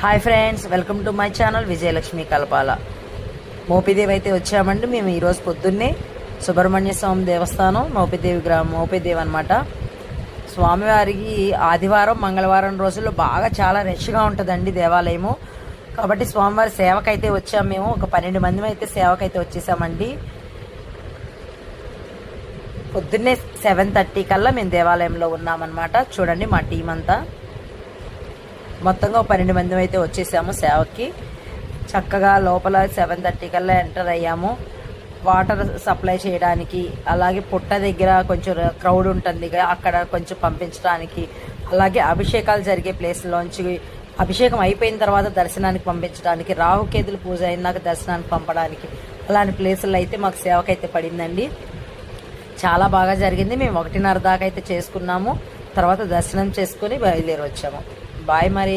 Hi friends, welcome to my channel Vijayalakshmi Kalpala. Mopidevi అయితే వచ్చామండి. మేము ఈరోజు పొద్దున్నే సుబ్రహ్మణ్య స్వామి దేవస్థానం మోపిదేవి మోపిదేవి అనమాట. స్వామివారికి ఆదివారం మంగళవారం రోజుల్లో బాగా చాలా రష్గా ఉంటుందండి దేవాలయము. కాబట్టి స్వామివారి సేవకైతే వచ్చాము. మేము ఒక 12 మంది అయితే సేవకైతే వచ్చేసామండి. పొద్దున్నే 7:30 కల్లా మేము దేవాలయంలో ఉన్నామన్నమాట. చూడండి మా టీం అంతా మొత్తంగా 12 మంది అయితే వచ్చేసాము సేవకి. చక్కగా లోపల 7:30 కల్లా ఎంటర్ అయ్యాము. వాటర్ సప్లై చేయడానికి, అలాగే పుట్ట దగ్గర కొంచెం క్రౌడ్ ఉంటుంది, అక్కడ కొంచెం పంపించడానికి, అలాగే అభిషేకాలు జరిగే ప్లేస్లోంచి అభిషేకం అయిపోయిన తర్వాత దర్శనానికి పంపించడానికి, రాహుకేతులు పూజ అయినాక దర్శనానికి పంపడానికి, అలాంటి ప్లేసుల్లో అయితే మాకు సేవకైతే పడిందండి. చాలా బాగా జరిగింది. మేము 1:30 దాకా అయితే చేసుకున్నాము. తర్వాత దర్శనం చేసుకుని బయలుదేరి వచ్చాము. బాయ్ మరి.